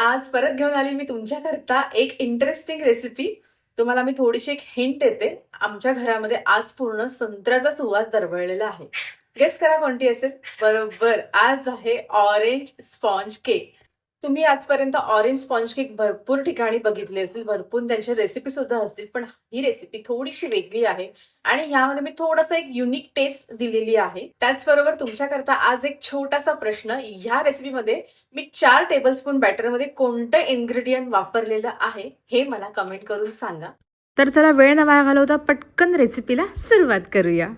आज परत घेऊन आली मी तुमच्याकरता एक इंटरेस्टिंग रेसिपी। तुम्हाला मी थोडीशी एक हिंट देते। आमच्या घरामध्ये आज पूर्ण संत्र्याचा सुवास दरवळलेला आहे। गेस करा कोणती असेल? बरोबर, आज आहे ऑरेंज स्पॉन्ज केक। तुम्ही आजपर्यंत ऑरेंज स्पॉन्ज केक भरपूर ठिकाणी बघितले असतील, भरपूर त्यांच्या रेसिपी सुद्धा असतील, पण ही रेसिपी थोडीशी वेगळी आहे आणि ह्यामध्ये मी थोडासा एक युनिक टेस्ट दिलेली आहे। त्याचबरोबर तुमच्याकरता आज एक छोटासा प्रश्न, ह्या रेसिपीमध्ये मी 4 टेबलस्पून बॅटरमध्ये कोणतं इन्ग्रेडियंट वापरलेलं आहे हे मला कमेंट करून सांगा। तर चला वेळ न वाया घालवता पटकन रेसिपीला सुरुवात करूया।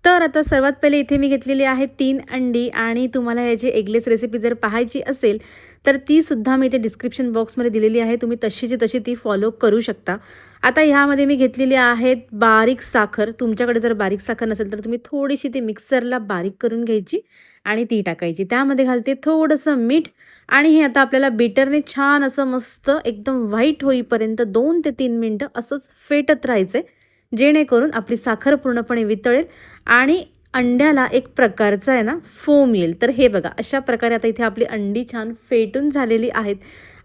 तर आता सर्वात पहिले इथे मी घेतलेली आहे 3 अंडी आणि तुम्हाला याची एगलेस रेसिपी जर पाहायची असेल तर ती सुद्धा मी इथे डिस्क्रिप्शन बॉक्समध्ये दिलेली आहे, तुम्ही तशीची तशी ती फॉलो करू शकता। आता ह्यामध्ये मी घेतलेली आहे बारीक साखर। तुमच्याकडे जर बारीक साखर नसेल तर तुम्ही थोडीशी ती मिक्सरला बारीक करून घ्यायची आणि ती टाकायची। त्यामध्ये घालते थोडंसं मीठ आणि हे आता आपल्याला बीटरने छान असं मस्त एकदम व्हाईट होईपर्यंत 2 ते 3 मिनिटं असंच फेटत राहायचं, जेणेकरून आपली साखर पूर्णपणे वितळेल आणि अंड्याला एक प्रकारचा आहे ना फोम येईल। तर हे बघा, अशा प्रकारे आता इथे आपली अंडी छान फेटून झालेली आहेत।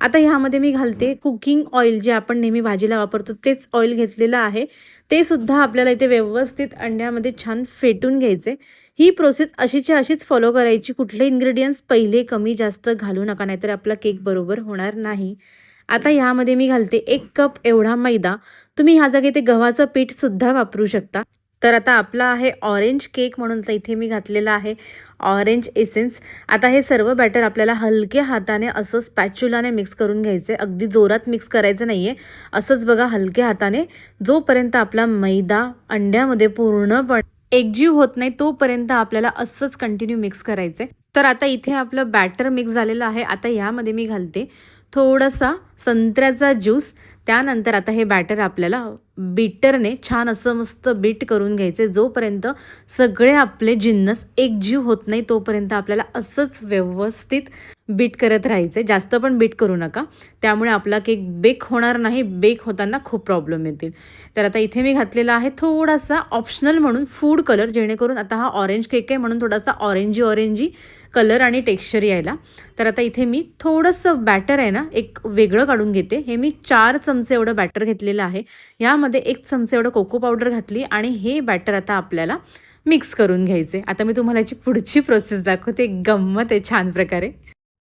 आता ह्यामध्ये मी घालते कुकिंग ऑइल, जे आपण नेहमी भाजीला वापरतो तेच ऑइल घेतलेलं आहे। ते सुद्धा आपल्याला इथे व्यवस्थित अंड्यामध्ये छान फेटून घ्यायचे। ही प्रोसेस अशीच्या अशीच फॉलो करायची, कुठले इन्ग्रेडियंट्स पहिले कमी जास्त घालू नका, नाहीतर आपला केक बरोबर होणार नाही। आता ह्यामध्ये मी घालते 1 कप एवढा मैदा। तुम्ही ह्या जागी ते गव्हाचं पीठ सुद्धा वापरू शकता। तर आता आपला आहे ऑरेंज केक, म्हणून तर इथे मी घातलेला आहे ऑरेंज एसेन्स। आता हे सर्व बॅटर आपल्याला हलक्या हाताने असं स्पॅच्युलाने मिक्स करून घ्यायचे, अगदी जोरात मिक्स करायचं नाहीये, असंच बघा हलक्या हाताने, जोपर्यंत आपला मैदा अंड्यामध्ये पूर्णपणे एकजीव होत नाही तोपर्यंत आपल्याला असंच कंटिन्यू मिक्स करायचे। तर आता इथे आपलं बॅटर मिक्स झालेलं आहे। आता ह्यामध्ये मी घालते थोडासा संत्र्याचा ज्यूस। त्यानंतर आता हे बॅटर आपल्याला बीटरने छान असं मस्त बीट करून घ्यायचे, जोपर्यंत सगळे आपले जिन्नस एकजीव होत नाही तोपर्यंत आपल्याला असंच व्यवस्थित बीट करत राहायचे। जास्त पण बीट करू नका, त्यामुळे आपला केक बेक होणार नाही, बेक होताना खूप प्रॉब्लेम येतील। तर आता इथे मी घातलेला आहे थोडासा ऑप्शनल म्हणून फूड कलर, जेणेकरून आता हा ऑरेंज केक आहे म्हणून थोडासा ऑरेंजी कलर आणि टेक्स्चर यायला। तर आता इथे मी थोडंसं बॅटर आहे ना एक वेगळं काढून घेते। हे मी 4 चमचे एवढं बॅटर घेतलेलं आहे। यामध्ये 1 चमचे एवढं कोको पावडर घातली आणि हे बॅटर आता आपल्याला मिक्स करून घ्यायचे। आता मी तुम्हाला याची पुढची प्रोसेस दाखवते, गंमत आहे छान प्रकारे।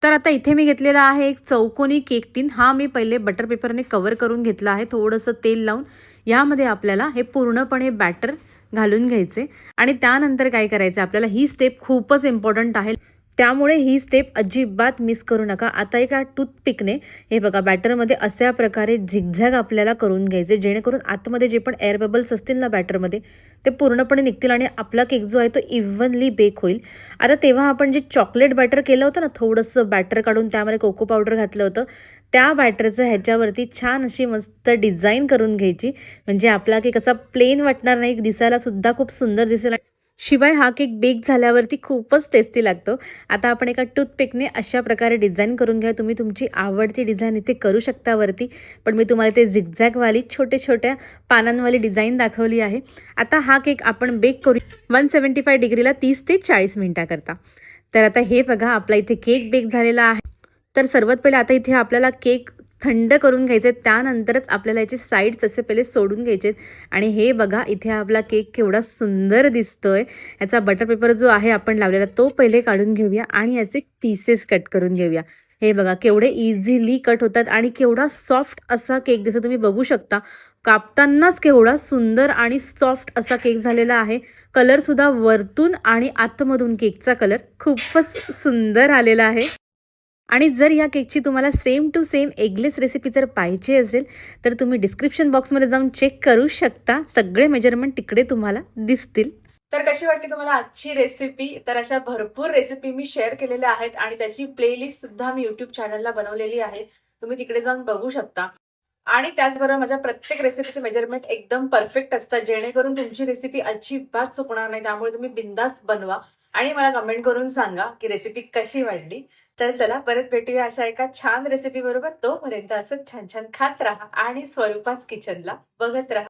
तर आता इथे मी घेतलेला आहे एक चौकोनी केक टीन। हा मी पहिले बटर पेपरने कव्हर करून घेतला आहे, थोडंसं तेल लावून। यामध्ये आपल्याला हे पूर्णपणे बॅटर घालून घ्यायचे आणि त्यानंतर काय करायचं, आपल्याला ही स्टेप खूपच इम्पॉर्टंट आहे, त्यामुळे ही स्टेप अजिबात मिस करू नका। आता एका टूथपिकने हे बघा बॅटरमध्ये अशा प्रकारे झिगझॅग आपल्याला करून घ्यायचे, जेणेकरून आतमध्ये जे पण एअर बबल्स असतील ना बॅटरमध्ये ते पूर्णपणे निघतील आणि आपला केक जो आहे तो इव्हनली बेक होईल। आता तेव्हा आपण जे चॉकलेट बॅटर केलं होतं ना, थोडंसं बॅटर काढून त्यामध्ये कोको पावडर घातलं होतं, त्या बॅटरचं ह्याच्यावरती छान अशी मस्त डिझाईन करून घ्यायची, म्हणजे आपला केक असा प्लेन वाटणार नाही, दिसायला सुद्धा खूप सुंदर दिसेल, शिवाय हा केक बेक झाल्यावरती खूपच टेस्टी लागतो। आता आपण एका टूथपिकने अशा प्रकारे डिझाईन करून घ्या। तुम्ही तुमची आवडती डिझाईन इथे करू शकता वरती, पण मी तुम्हाला ते झिगझॅगवाली छोट्या पानांवाली डिझाईन दाखवली आहे। आता हा केक आपण बेक करू 175 डिग्रीला 30 ते 40 मिनिटाकरता। तर आता हे बघा आपला इथे केक बेक झालेला आहे। तर सर्वात पहिले आता इथे आपल्याला केक थंड करून घ्यायचे, त्यानंतरच आपल्याला याचे साईड्स असे पहिले सोडून घ्यायचे। आणि हे बघा इथे आपला केक केवढा सुंदर दिसतोय। याचा बटर पेपर जो आहे आपण लावलेला तो पहिले काढून घेऊया आणि याचे पीसेस कट करून घेऊया। हे बघा केवढे इझिली कट होतात आणि केवढा सॉफ्ट असा केक दिसतो, तुम्ही बघू शकता। कापतानाच केवढा सुंदर आणि सॉफ्ट असा केक झालेला आहे। कलरसुद्धा वरतून आणि आतमधून केकचा कलर खूपच सुंदर आलेला आहे। आणि जर या केकची तुम्हाला same to same eggless recipe जर पाहिजे असेल तर तुम्ही डिस्क्रिप्शन बॉक्समध्ये जाऊन चेक करू शकता, सगळे मेजरमेंट तिकडे तुम्हाला दिसतील। तर कशी वाटली तुम्हाला आजची रेसिपी? तर अशा भरपूर रेसिपी मी शेअर केलेल्या आहेत आणि त्याची प्लेलिस्ट सुद्धा मी यूट्यूब चॅनलला बनवलेली आहे, तुम्ही तिकडे जाऊन बघू शकता। आणि त्याचबरोबर माझ्या प्रत्येक रेसिपीचे मेजरमेंट एकदम परफेक्ट असतात, जेणेकरून तुमची रेसिपी अजिबात चुकणार नाही। त्यामुळे तुम्ही बिंदास्त बनवा आणि मला कमेंट करून सांगा की रेसिपी कशी वाटली। तर चला परत भेटूया अशा एका छान रेसिपी बरोबर। तोपर्यंत असंच छान छान खात राहा आणि स्वरूपास किचनला बघत राहा।